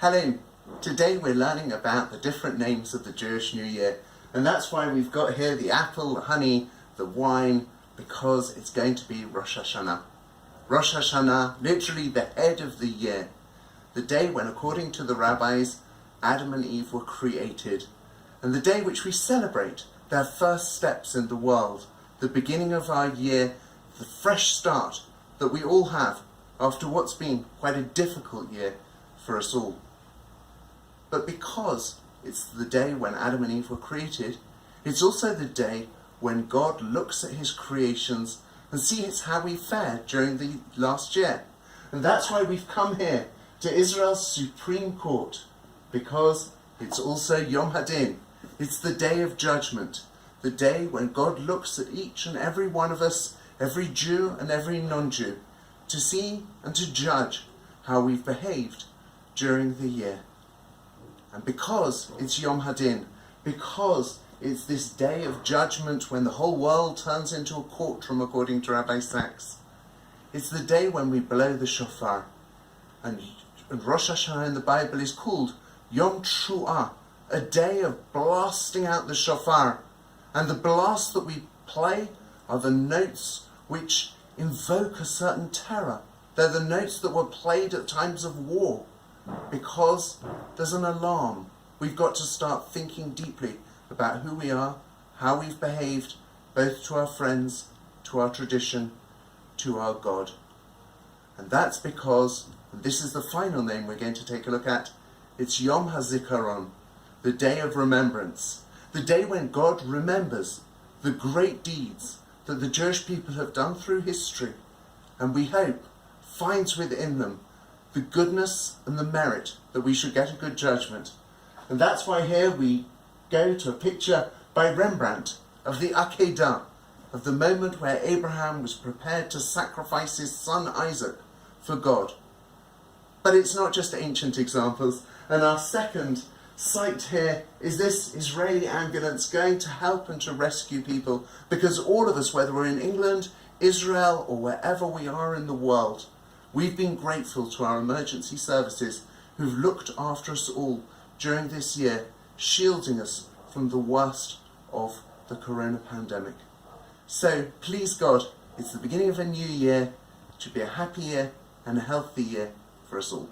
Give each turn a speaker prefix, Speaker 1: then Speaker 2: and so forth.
Speaker 1: Hello, today we're learning about the different names of the Jewish New Year, and that's why we've got here the apple, the honey, the wine, because it's going to be Rosh Hashana. Rosh Hashana, literally the head of the year, the day when, according to the rabbis, Adam and Eve were created, and the day which we celebrate their first steps in the world, the beginning of our year, the fresh start that we all have after what's been quite a difficult year for us all. But because it's the day when Adam and Eve were created, it's also the day when God looks at his creations and sees how we fared during the last year. And that's why we've come here to Israel's Supreme Court, because it's also Yom Hadin. It's the day of judgment, the day when God looks at each and every one of us, every Jew and every non-Jew, to see and to judge how we've behaved during the year. And because it's Yom Hadin, because it's this day of judgment when the whole world turns into a courtroom according to Rabbi Sachs, it's the day when we blow the shofar. And Rosh Hashana in the Bible is called Yom T'ruah, a day of blasting out the shofar. And the blasts that we play are the notes which invoke a certain terror. They're the notes that were played at times of war, because there's an alarm. We've got to start thinking deeply about who we are, how we've behaved, both to our friends, to our tradition, to our God. And that's because, and this is the final name we're going to take a look at, it's Yom HaZikaron, the day of remembrance, the day when God remembers the great deeds that the Jewish people have done through history, and we hope finds within them the goodness and the merit that we should get a good judgment. And that's why here we go to a picture by Rembrandt of the Akedah, of the moment where Abraham was prepared to sacrifice his son Isaac for God. But it's not just ancient examples, and our second sight here is this Israeli ambulance going to help and to rescue people, because all of us, whether we're in England, Israel, or wherever we are in the world, we've been grateful to our emergency services who've looked after us all during this year, shielding us from the worst of the corona pandemic. So, please God, it's the beginning of a new year. It should be a happy year and a healthy year for us all.